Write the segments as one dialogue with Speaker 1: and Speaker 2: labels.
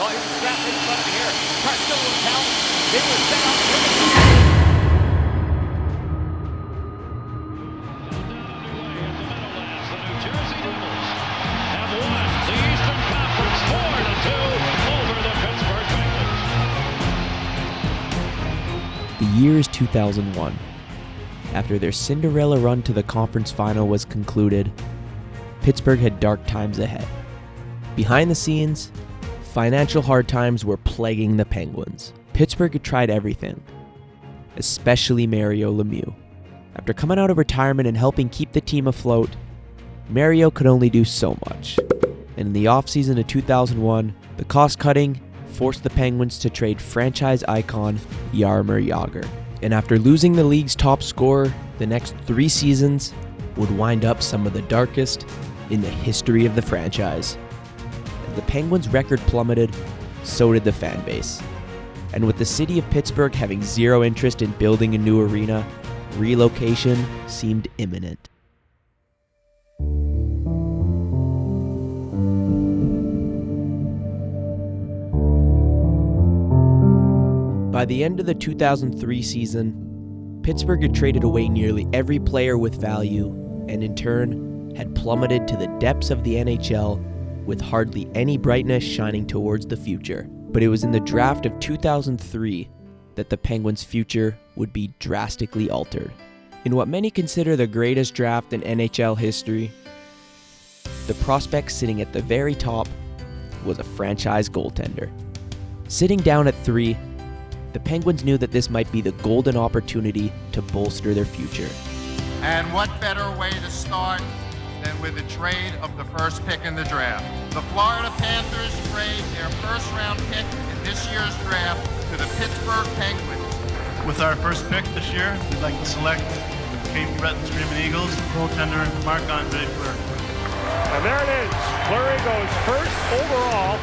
Speaker 1: Oh, he was strapped in front of here. Cartillo was out. They were set up.
Speaker 2: The year is 2001. After their Cinderella run to the conference final was concluded, Pittsburgh had dark times ahead. Behind the scenes, financial hard times were plaguing the Penguins. Pittsburgh had tried everything, especially Mario Lemieux. After coming out of retirement and helping keep the team afloat, Mario could only do so much. And in the offseason of 2001, the cost-cutting forced the Penguins to trade franchise icon Jaromir Jagr. And after losing the league's top scorer, the next 3 seasons would wind up some of the darkest in the history of the franchise. As the Penguins' record plummeted, so did the fan base. And with the city of Pittsburgh having zero interest in building a new arena, relocation seemed imminent. By the end of the 2003 season, Pittsburgh had traded away nearly every player with value and in turn had plummeted to the depths of the NHL with hardly any brightness shining towards the future. But it was in the draft of 2003 that the Penguins' future would be drastically altered. In what many consider the greatest draft in NHL history, the prospect sitting at the very top was a franchise goaltender. Sitting down at 3, the Penguins knew that this might be the golden opportunity to bolster their future.
Speaker 3: And what better way to start than with a trade of the first pick in the draft? The Florida Panthers trade their first-round pick in this year's draft to the Pittsburgh Penguins.
Speaker 4: With our first pick this year, we'd like to select Cape Breton Screaming Eagles goaltender Marc-Andre Fleury.
Speaker 5: And there it is. Fleury goes first overall.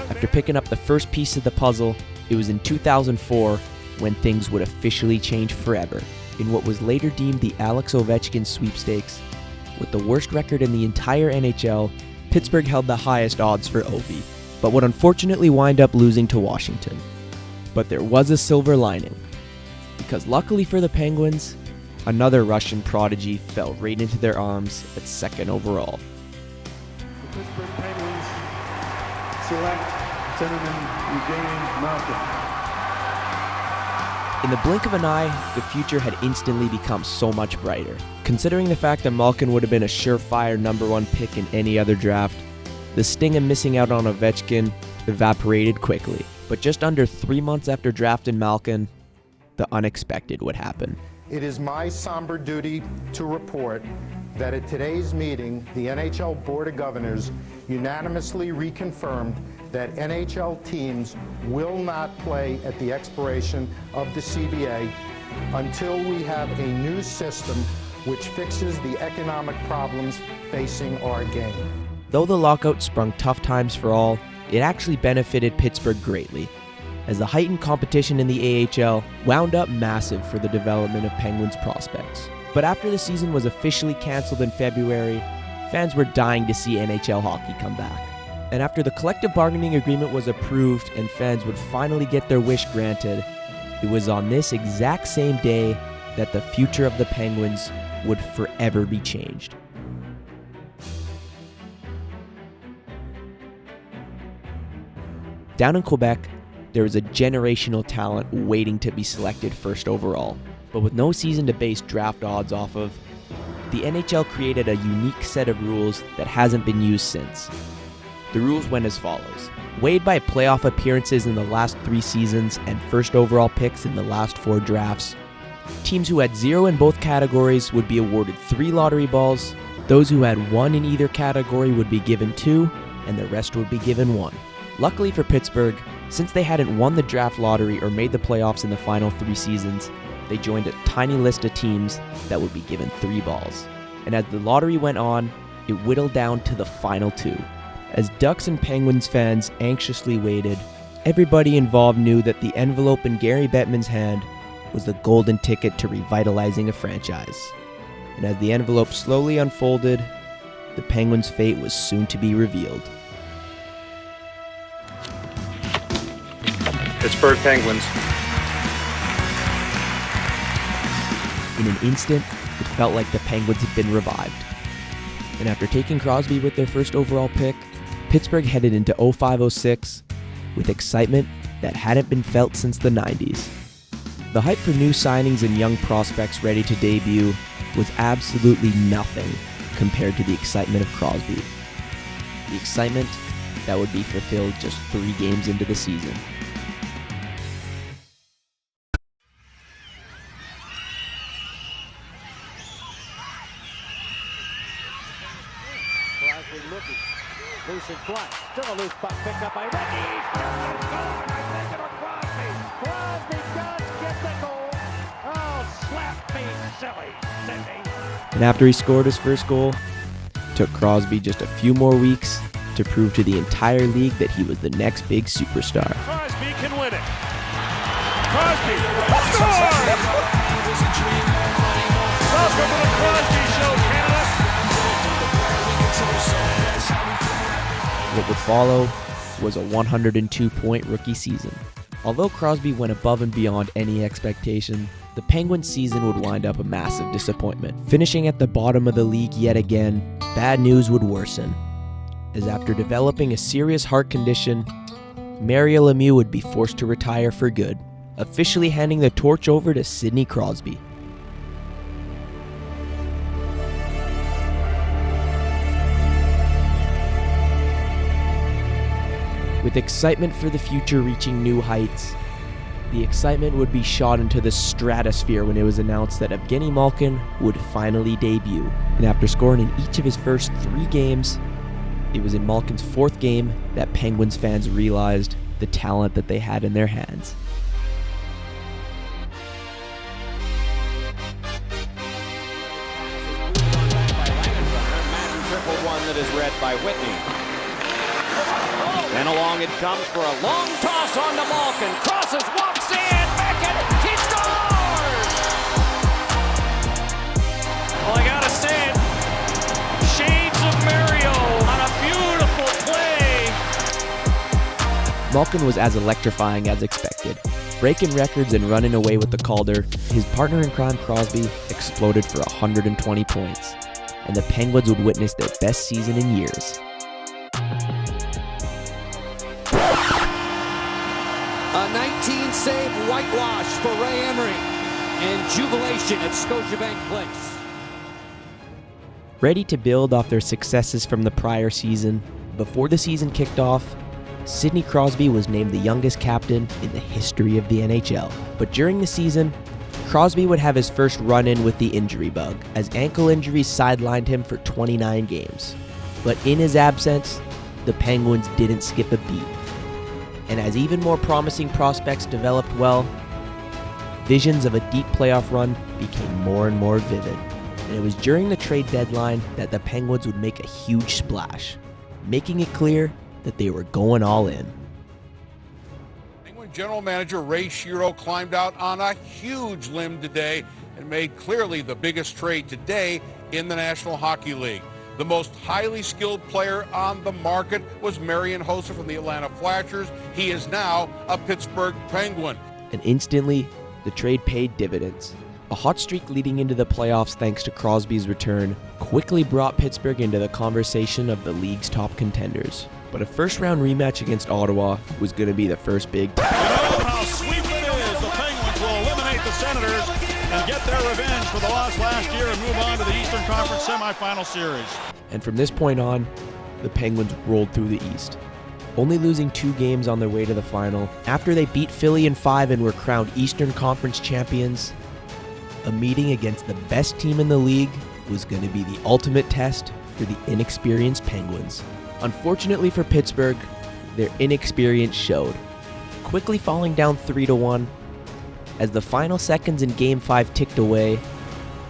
Speaker 2: After picking up the first piece of the puzzle, it was in 2004 when things would officially change forever. In what was later deemed the Alex Ovechkin sweepstakes, with the worst record in the entire NHL, Pittsburgh held the highest odds for Ovi, but would unfortunately wind up losing to Washington. But there was a silver lining, because luckily for the Penguins, another Russian prodigy fell right into their arms at 2nd overall.
Speaker 6: The Pittsburgh Penguins select Centerman Evgeny Malkin.
Speaker 2: In the blink of an eye, the future had instantly become so much brighter. Considering the fact that Malkin would have been a surefire number 1 pick in any other draft, the sting of missing out on Ovechkin evaporated quickly. But just under 3 months after drafting Malkin, the unexpected would happen.
Speaker 7: It is my somber duty to report that at today's meeting, the NHL Board of Governors unanimously reconfirmed that NHL teams will not play at the expiration of the CBA until we have a new system which fixes the economic problems facing our game.
Speaker 2: Though the lockout sprung tough times for all, it actually benefited Pittsburgh greatly, as the heightened competition in the AHL wound up massive for the development of Penguins prospects. But after the season was officially canceled in February, fans were dying to see NHL hockey come back. And after the collective bargaining agreement was approved and fans would finally get their wish granted, it was on this exact same day that the future of the Penguins would forever be changed. Down in Quebec, there was a generational talent waiting to be selected 1st overall. But with no season to base draft odds off of, the NHL created a unique set of rules that hasn't been used since. The rules went as follows. Weighed by playoff appearances in the last 3 seasons and 1st overall picks in the last 4 drafts, teams who had 0 in both categories would be awarded 3 lottery balls, those who had 1 in either category would be given 2, and the rest would be given 1. Luckily for Pittsburgh, since they hadn't won the draft lottery or made the playoffs in the final 3 seasons, they joined a tiny list of teams that would be given 3 balls. And as the lottery went on, it whittled down to the final 2. As Ducks and Penguins fans anxiously waited, everybody involved knew that the envelope in Gary Bettman's hand was the golden ticket to revitalizing a franchise. And as the envelope slowly unfolded, the Penguins' fate was soon to be revealed.
Speaker 8: Pittsburgh Penguins.
Speaker 2: In an instant, it felt like the Penguins had been revived. And after taking Crosby with their first overall pick, Pittsburgh headed into 05-06 with excitement that hadn't been felt since the 90s. The hype for new signings and young prospects ready to debut was absolutely nothing compared to the excitement of Crosby. The excitement that would be fulfilled just 3 games into the season.
Speaker 1: Crosby looking. Loose in front. Still a loose puck picked up by Ricky. Scored! I think it was Crosby. Crosby does get the goal. Oh, slap me silly, Sidney.
Speaker 2: And after he scored his first goal, it took Crosby just a few more weeks to prove to the entire league that he was the next big superstar.
Speaker 5: Crosby can win it. Crosby scores! Welcome to the Crosby Show, Canada.
Speaker 2: What would follow was a 102-point rookie season. Although Crosby went above and beyond any expectation, the Penguins' season would wind up a massive disappointment. Finishing at the bottom of the league yet again, bad news would worsen, as after developing a serious heart condition, Mario Lemieux would be forced to retire for good, officially handing the torch over to Sidney Crosby. With excitement for the future reaching new heights, the excitement would be shot into the stratosphere when it was announced that Evgeny Malkin would finally debut. And after scoring in each of his first 3 games, it was in Malkin's 4th game that Penguins fans realized the talent that they had in their hands.
Speaker 1: Triple one that is read by Whitney. Then along it comes for a long toss on to Malkin. Crosses, walks in, Beckett, he scores!
Speaker 5: Well, I gotta say it. Shades of Mario on a beautiful play.
Speaker 2: Malkin was as electrifying as expected. Breaking records and running away with the Calder, his partner in crime Crosby exploded for 120 points, and the Penguins would witness their best season in years.
Speaker 1: A 19-save whitewash for Ray Emery and jubilation at Scotiabank Place.
Speaker 2: Ready to build off their successes from the prior season, before the season kicked off, Sidney Crosby was named the youngest captain in the history of the NHL. But during the season, Crosby would have his first run-in with the injury bug, as ankle injuries sidelined him for 29 games. But in his absence, the Penguins didn't skip a beat. And as even more promising prospects developed well, visions of a deep playoff run became more and more vivid. And it was during the trade deadline that the Penguins would make a huge splash, making it clear that they were going all in.
Speaker 9: Penguin general manager Ray Shiro climbed out on a huge limb today and made clearly the biggest trade today in the National Hockey League. The most highly skilled player on the market was Marian Hossa from the Atlanta Flashers. He is now a Pittsburgh Penguin.
Speaker 2: And instantly, the trade paid dividends. A hot streak leading into the playoffs thanks to Crosby's return quickly brought Pittsburgh into the conversation of the league's top contenders. But a first-round rematch against Ottawa was going to be the first big test.
Speaker 5: You know how sweet it is. The Penguins will eliminate the Senators and get their revenge for the loss last year and move on to the Eastern Conference semifinal series.
Speaker 2: And from this point on, the Penguins rolled through the East, only losing 2 games on their way to the final. After they beat Philly in 5 and were crowned Eastern Conference champions, a meeting against the best team in the league was going to be the ultimate test for the inexperienced Penguins. Unfortunately for Pittsburgh, their inexperience showed, quickly falling down 3-1. As the final seconds in Game 5 ticked away,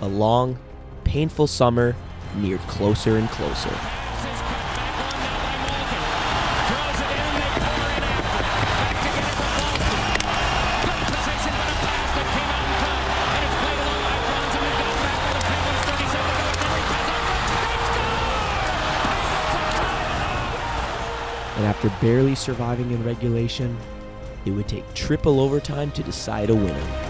Speaker 2: a long, painful summer neared closer and closer. And after barely surviving in regulation, it would take triple overtime to decide a winner.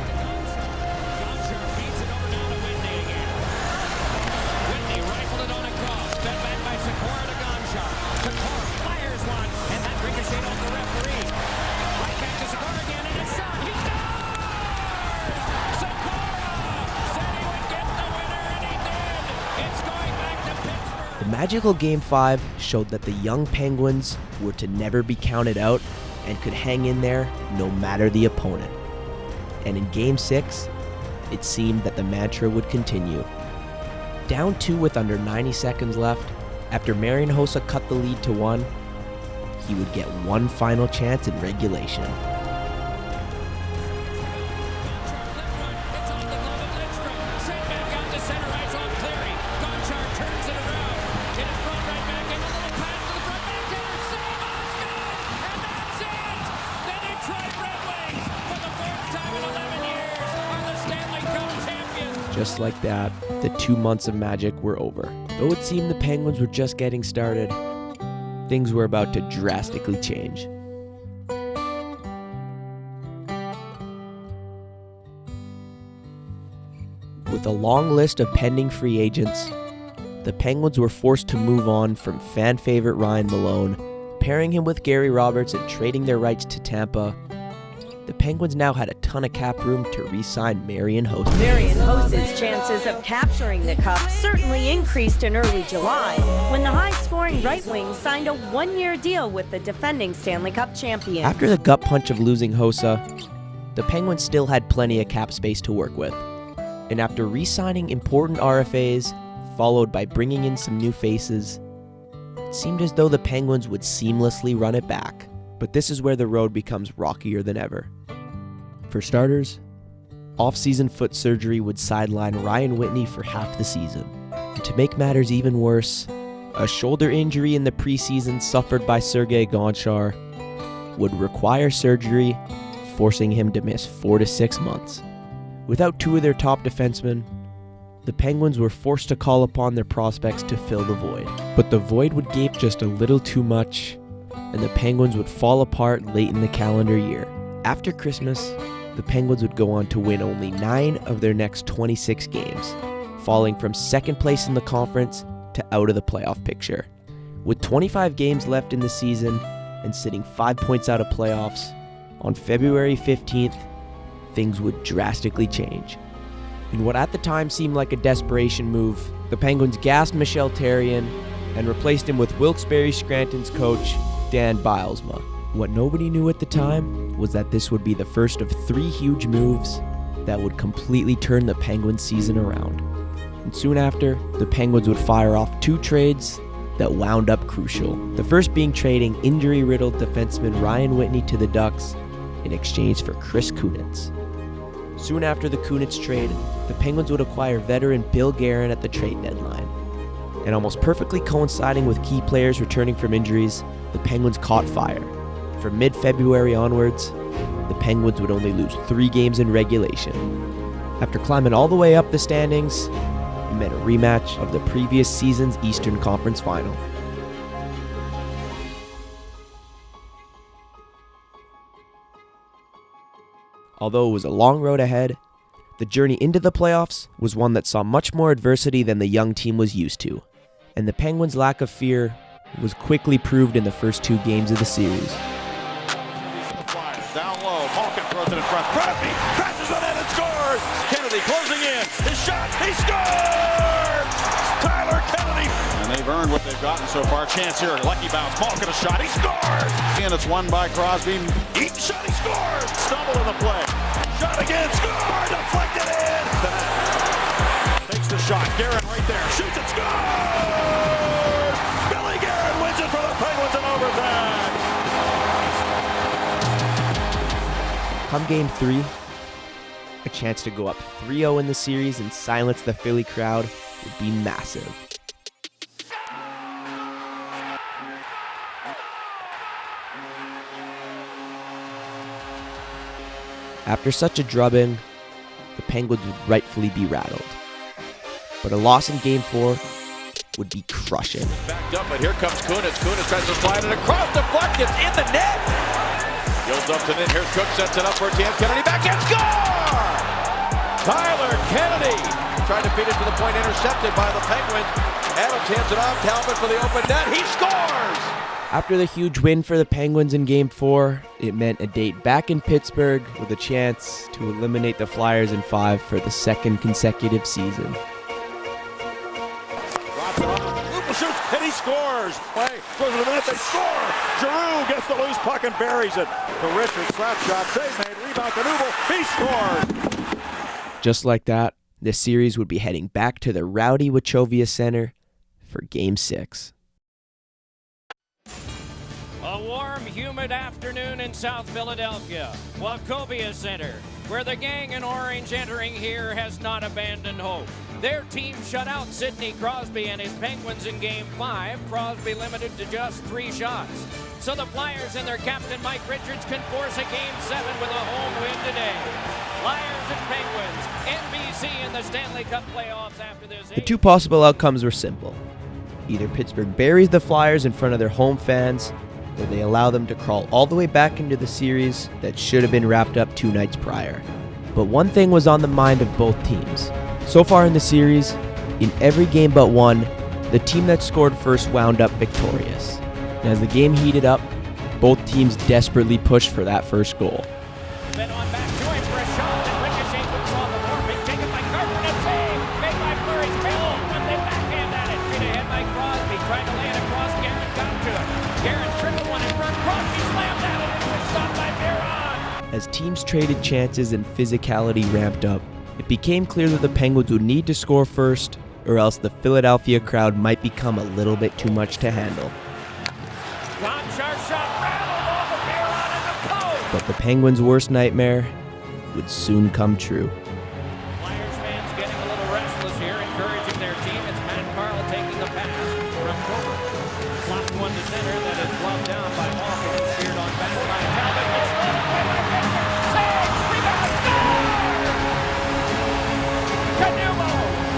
Speaker 2: The magical Game 5 showed that the young Penguins were to never be counted out and could hang in there no matter the opponent. And in Game 6, it seemed that the mantra would continue. Down 2 with under 90 seconds left, after Marian Hossa cut the lead to 1, he would get one final chance in regulation. Just like that, the 2 months of magic were over. Though it seemed the Penguins were just getting started, things were about to drastically change. With a long list of pending free agents, the Penguins were forced to move on from fan favorite Ryan Malone, pairing him with Gary Roberts and trading their rights to Tampa. The Penguins now had a ton of cap room to re-sign Marian Hossa.
Speaker 8: Marian Hossa's chances of capturing the cup certainly increased in early July when the high-scoring right wing signed a one-year deal with the defending Stanley Cup champion.
Speaker 2: After the gut punch of losing Hossa, the Penguins still had plenty of cap space to work with. And after re-signing important RFAs, followed by bringing in some new faces, it seemed as though the Penguins would seamlessly run it back. But this is where the road becomes rockier than ever. For starters, off-season foot surgery would sideline Ryan Whitney for half the season. And to make matters even worse, a shoulder injury in the preseason suffered by Sergei Gonchar would require surgery, forcing him to miss 4 to 6 months. Without 2 of their top defensemen, the Penguins were forced to call upon their prospects to fill the void. But the void would gape just a little too much, and the Penguins would fall apart late in the calendar year. After Christmas, the Penguins would go on to win only 9 of their next 26 games, falling from second place in the conference to out of the playoff picture. With 25 games left in the season and sitting 5 points out of playoffs, on February 15th, things would drastically change. In what at the time seemed like a desperation move, the Penguins gassed Michel Therrien and replaced him with Wilkes-Barre Scranton's coach, Dan Bylsma. What nobody knew at the time was that this would be the first of 3 huge moves that would completely turn the Penguins season around. And soon after, the Penguins would fire off 2 trades that wound up crucial. The first being trading injury-riddled defenseman Ryan Whitney to the Ducks in exchange for Chris Kunitz. Soon after the Kunitz trade, the Penguins would acquire veteran Bill Guerin at the trade deadline. And almost perfectly coinciding with key players returning from injuries, the Penguins caught fire. From mid-February onwards, the Penguins would only lose 3 games in regulation. After climbing all the way up the standings, it meant a rematch of the previous season's Eastern Conference Final. Although it was a long road ahead, the journey into the playoffs was one that saw much more adversity than the young team was used to, and the Penguins' lack of fear was quickly proved in the first 2 games of the series.
Speaker 5: Down low, Malkin throws it in front. Crosby crashes on it and scores! Kennedy closing in. His shot, he scores! Tyler Kennedy! And they've earned what they've gotten so far. Chance here, lucky bounce. Malkin a shot, he scores! And it's won by Crosby. Eaton shot, he scores! Stumble in the play. Shot again, score! Deflected in! Takes the shot, Guerin right there. Shoots and scores! Billy Guerin wins it for the Penguins in overtime!
Speaker 2: Come Game 3, a chance to go up 3-0 in the series and silence the Philly crowd would be massive. After such a drubbing, the Penguins would rightfully be rattled. But a loss in Game 4 would be crushing.
Speaker 5: Backed up, but here comes Kunitz. Kunitz tries to slide it across, deflected in the net! Gills up to net. Here's Cook, sets it up for Tam Kennedy. Backhand score! Tyler Kennedy tried to feed it to the point, intercepted by the Penguins. Adams hands it off. Talbot for the open net. He scores!
Speaker 2: After the huge win for the Penguins in Game 4, it meant a date back in Pittsburgh with a chance to eliminate the Flyers in 5 for the second consecutive season.
Speaker 5: Drops it off. Lupul shoots, and he scores. Play goes to the net. They score. Giroux gets the loose puck and buries it. To Richard, slap shot, save made, rebound to Lupul. He scored.
Speaker 2: Just like that, this series would be heading back to the rowdy Wachovia Center for Game 6.
Speaker 10: A warm, humid afternoon in South Philadelphia, Wachovia Center, where the gang in orange entering here has not abandoned hope. Their team shut out Sidney Crosby and his Penguins in Game 5, Crosby limited to just 3 shots. So the Flyers and their captain Mike Richards can force a Game 7 with a home win today. Flyers and Penguins, NBC in the Stanley Cup playoffs after this.
Speaker 2: The two possible outcomes were simple. Either Pittsburgh buries the Flyers in front of their home fans, or they allow them to crawl all the way back into the series that should have been wrapped up 2 nights prior. But one thing was on the mind of both teams. So far in the series, in every game but one, the team that scored first wound up victorious. And as the game heated up, both teams desperately pushed for that first goal.
Speaker 10: Then on back to him for a shot, and ricochets with off the warping, taken by Carter, and a save, made by Fleury's tail, when they backhand at it, straight ahead by Crosby, trying to lay it across, Garrett got to it. Garrett tripled one in front, Crosby slammed at it, and it was stopped by Barron.
Speaker 2: As teams traded chances and physicality ramped up, it became clear that the Penguins would need to score first, or else the Philadelphia crowd might become a little bit too much to handle.
Speaker 10: Gonchar shot rattled off of Barron in the post.
Speaker 2: But the Penguins' worst nightmare would soon come true.
Speaker 10: Flyers fans getting a little restless here, encouraging their team. It's Matt Carl taking the pass from Cooper. Flopped one to center that is brought down by Hawkins and steered on back by Talbot. It's run away by Becker. Save! Rebound! Score! Canumo!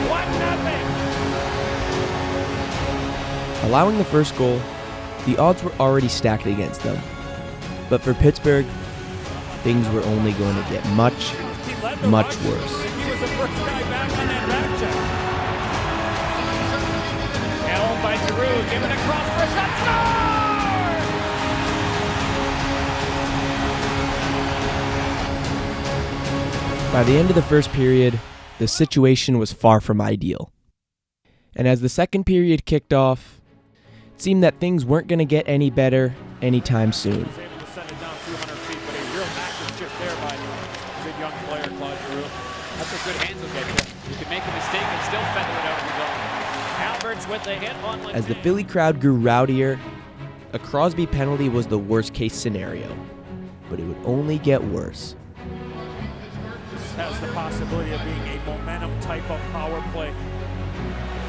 Speaker 10: 1-0.
Speaker 2: Allowing the first goal, the odds were already stacked against them. But for Pittsburgh, things were only going to get much, much worse.
Speaker 10: He was the first guy back on that back check. Held by Giroux, given across for a shot. Score!
Speaker 2: By the end of the first period, the situation was far from ideal. And as the second period kicked off, it seemed that things weren't going to get any better anytime soon.
Speaker 10: He was able to send it down 200 feet, but a real active shift there by good young player Claude Giroux. That's a good handle get you. You can make a mistake and still feather it out of the zone. Alberts with the hit on
Speaker 2: As the Philly crowd grew rowdier, a Crosby penalty was the worst case scenario, but it would only get worse.
Speaker 10: This has the possibility of being a momentum type of power play.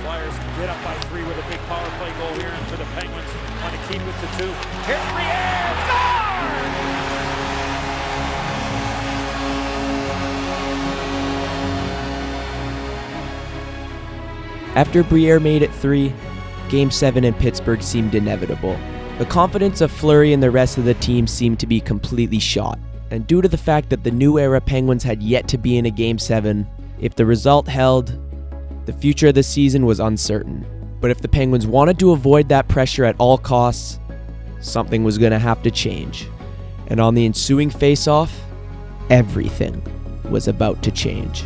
Speaker 10: Flyers get up by 3 with a big power play goal here, and for the Penguins want to keep it to 2. Here's Briere, score!
Speaker 2: After Briere made it 3, Game 7 in Pittsburgh seemed inevitable. The confidence of Fleury and the rest of the team seemed to be completely shot, and due to the fact that the new era Penguins had yet to be in a Game 7, if the result held, the future of the season was uncertain. But if the Penguins wanted to avoid that pressure at all costs, something was going to have to change. And on the ensuing face-off, everything was about to change.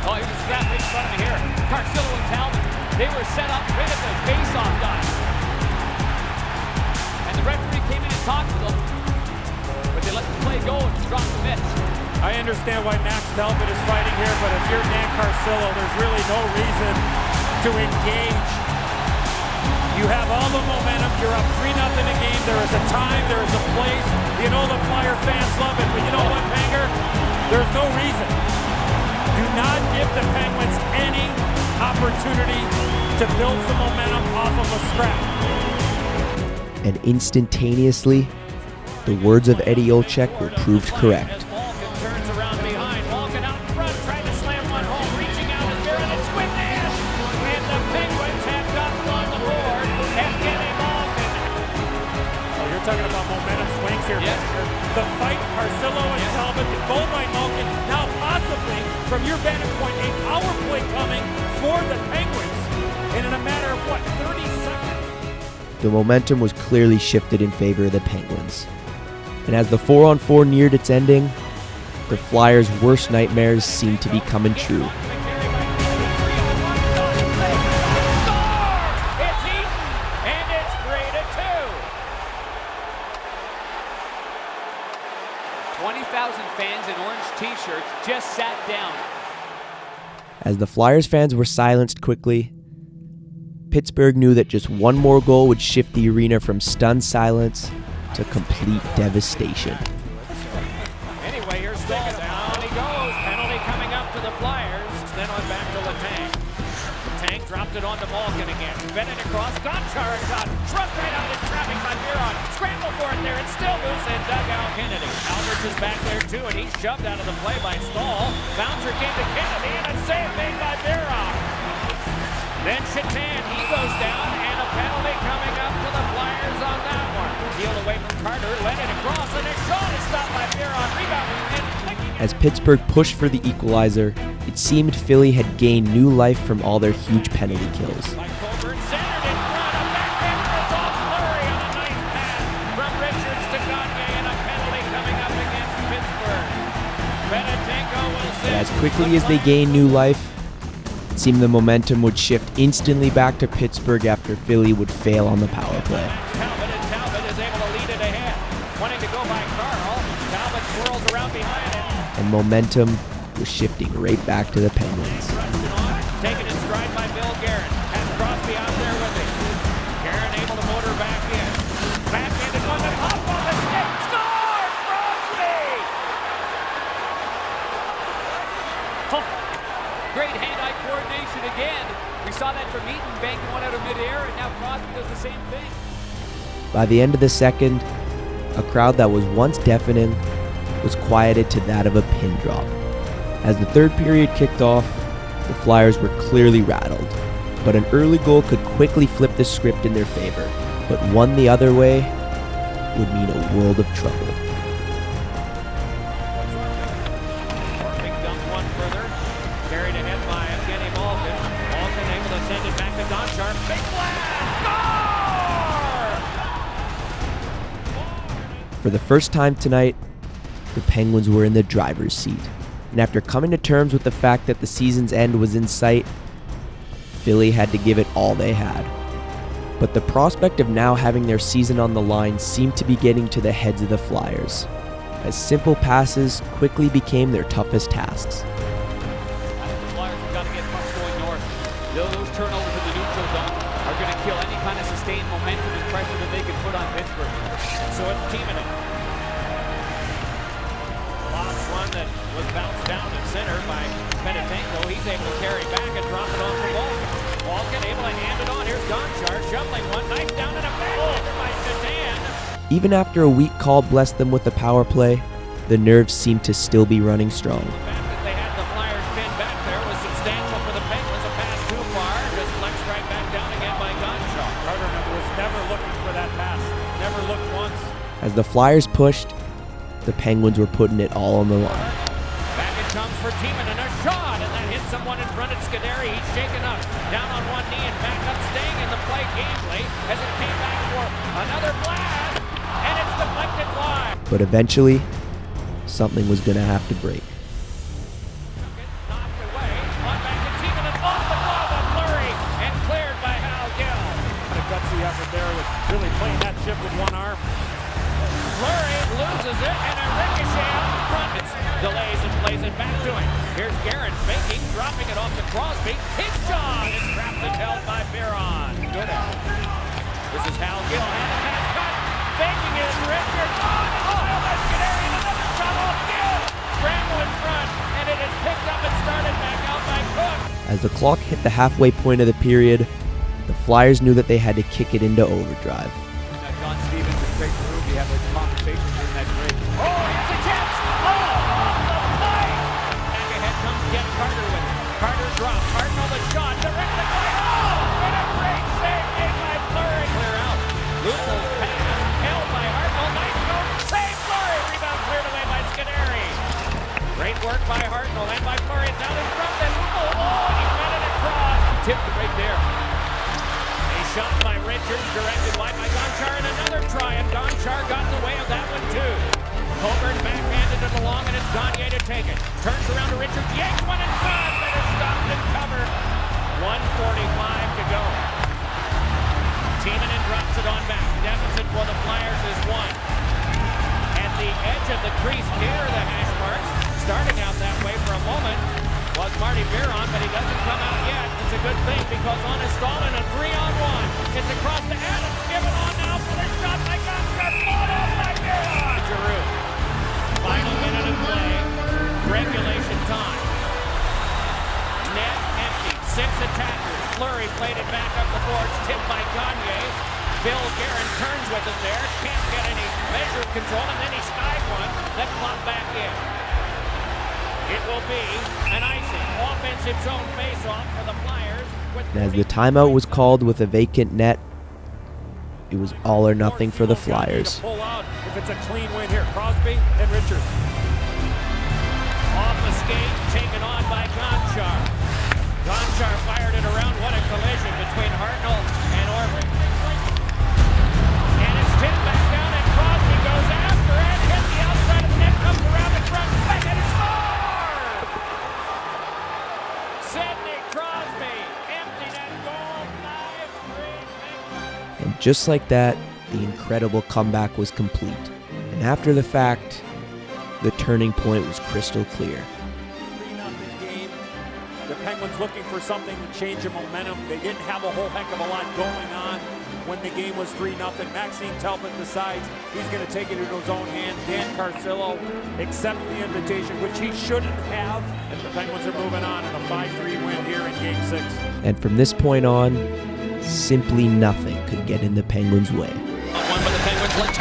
Speaker 10: Oh, he was trapped in front of me here. Carcillo and Talbot, they were set up critically, face-off guys. And the referee came in and talked to them, but they let the play go and dropped the mitts. I understand why Max Talbot is fighting here, but if you're Dan Carcillo, there's really no reason to engage. You have all the momentum. You're up 3-0 a game. There is a time. There is a place. You know the Flyer fans love it, but you know what, Panger? There's no reason. Do not give the Penguins any opportunity to build some momentum off of a scrap.
Speaker 2: And instantaneously, the words of Eddie Olczyk were proved correct.
Speaker 10: Malkin turns around behind. Malkin out in front, trying to slam one home, reaching out and Barron, it's Whitney! talking about momentum swings here.
Speaker 11: Yes.
Speaker 10: The fight, Carcillo and Talbot, the goal by Malkin, now possibly, from your vantage point, a power play coming for the Penguins. And in a matter of, 30 seconds?
Speaker 2: The momentum was clearly shifted in favor of the Penguins. And as the 4-on-4 neared its ending, the Flyers' worst nightmares seemed to be coming true.
Speaker 11: Fans in orange t-shirts just sat down.
Speaker 2: As the Flyers fans were silenced quickly, Pittsburgh knew that just one more goal would shift the arena from stunned silence to complete devastation.
Speaker 11: Anyway, here's Stahl. Down he goes. Penalty coming up to the Flyers. Then on back to Letang. Letang dropped it on to Malkin again. Bennett across. Gonchar shot. Shrunk right out in traffic by Biron. Scramble for it there. It's still loose and dug out Kennedy. Alberts is back there too, and he's shoved out of the play by Stahl. Bouncer came to Kennedy, and a save made by Biron. Then Chitan, he goes down, and a penalty coming up to the Flyers on that one. Peeled away from Carter, led it across, and his shot is stopped by Biron. Rebound and flicking.
Speaker 2: As Pittsburgh pushed for the equalizer, it seemed Philly had gained new life from all their huge penalty kills.
Speaker 11: By Colburn, centered in front, a backhander, it's off Fleury on a nice pass from Richards to Gagne, and a penalty coming up against Pittsburgh. Benetenko will sit.
Speaker 2: But as quickly as they gained new life, it seemed the momentum would shift instantly back to Pittsburgh after Philly would fail on the power play.
Speaker 11: Talbot is able to lead it ahead. Wanting to go by Carl. Talbot swirls around behind it.
Speaker 2: And momentum was shifting right back to the Penguins.
Speaker 11: Taken in stride by Bill Guerin. Has Crosby out there with him. Guerin able to motor back in. Backhanded one to pop on the stick. Score! Crosby! Great hand-eye coordination again. We saw that from Eaton banking one out of midair, and now Crosby does the same thing.
Speaker 2: By the end of the second, a crowd that was once deafening was quieted to that of a pin drop. As the third period kicked off, the Flyers were clearly rattled, but an early goal could quickly flip the script in their favor. But one the other way would mean a world of trouble.
Speaker 11: Big dump one further. Carried ahead by Evgeny Malkin. Malkin able to send it back to Gonchar. Big blast! Score!
Speaker 2: For the first time tonight, the Penguins were in the driver's seat. And after coming to terms with the fact that the season's end was in sight, Philly had to give it all they had. But the prospect of now having their season on the line seemed to be getting to the heads of the Flyers, as simple passes quickly became their toughest tasks.
Speaker 11: I think the Flyers have got to get pucks going north. Those turnovers in the neutral zone are going to kill any kind of sustained momentum and pressure that they can put on Pittsburgh. So it's teaming it. Lobs one that was bounced down in center by Benetenko. He's able to carry back and drop it off to Malkin. Malkin able to hand it on. Here's Gonchar shoveling one. Knife down and a backhander by Chitan.
Speaker 2: Even after a weak call blessed them with the power play, the nerves seemed to still be running strong.
Speaker 11: The fact that they had the Flyers pinned back there was substantial for the Penguins. A pass too far, just flexed right back down again by Gonchar.
Speaker 10: Carter was never looking for that pass. Never looked once.
Speaker 2: As the Flyers pushed, the Penguins were putting it all on the line.
Speaker 11: Back it comes for Tiemann and a shot, and that hits someone in front of Scuderi. He's shaken up, down on one knee and back up, staying in the play gamely as it came back for another blast, and it's deflected wide.
Speaker 2: But eventually, something was going to have to break.
Speaker 11: Knocked away, on back to Tiemann and off the glove of Fleury, and cleared by Hal Gill.
Speaker 10: The gutsy effort there was really playing that chip with one arm.
Speaker 11: Fleury loses it, and a ricochet out in front. It delays and plays it back to him. Here's Guerin faking, dropping it off to Crosby. His shot is trapped and held by Biron. Good at it. This is Hal Gill. And the pass cut. Faking it is Richards. Oh, by Scuderi, and another shot off Gill. Scramble in front, and it is picked up and started back out by Cook.
Speaker 2: As the clock hit the halfway point of the period, the Flyers knew that they had to kick it into overdrive.
Speaker 11: John Stevens and Craig Berube have those conversations in that break. Oh, here's a catch! Oh, the play! Back ahead comes Ken Carter with it. Carter drops. Cardinal the shot. Directly by and a great save made by Fleury. Clear out. Lupo's pass held by Hart. Hartnell, and by Fleury, it's out in front, and he fed it across. Tipped it right there. A shot by Richards, directed wide by Gonchar, and another try, and Gonchar got in the way of that one too. Coburn backhanded it along, and it's Gagne to take it. Turns around to Richards, yanks one in front, but it's stopped and covered. 1:45 to go. Timonen drops it on back. Deficit for the Flyers is 1. At the edge of the crease near the hash marks, starting out that way for a moment, was Marty Biron, but he doesn't come out yet. It's a good thing because on his stall in a 3-on-1. It's across to Adams, given on now for the shot by Gonchar, fought off by Biron. Giroux. Final minute of play. Regulation time. Net empty. 6 attackers. Fleury played it back up the boards. Tipped by Gagne. Bill Guerin turns with it there. Can't get any measure of control, and then he skied one. Then plopped back in. It will be an icing. Offensive zone face-off for the Flyers.
Speaker 2: As the timeout was called with a vacant net, it was all or nothing for the Flyers.
Speaker 10: Pull out if it's a clean win here. Crosby and Richards.
Speaker 11: Off the skate, taken on by Gonchar. Gonchar fired it around. What a collision between Hartnell and Orvik. And it's tipped back down, and Crosby goes after it. Hit the outside of the net, comes around the front, back, and it's scored! Sidney Crosby, empty net goal, 5-3.
Speaker 2: And just like that, the incredible comeback was complete. And after the fact, the turning point was crystal clear.
Speaker 10: 3-0 game. The Penguins looking for something to change the momentum. They didn't have a whole heck of a lot going on when the game was 3-0. Maxime Talbot decides he's going to take it into his own hand. Dan Carcillo accepts the invitation, which he shouldn't have. And the Penguins are moving on in a 5-3 win here in Game 6.
Speaker 2: And from this point on, simply nothing could get in the Penguins' way.
Speaker 11: One by the Penguins.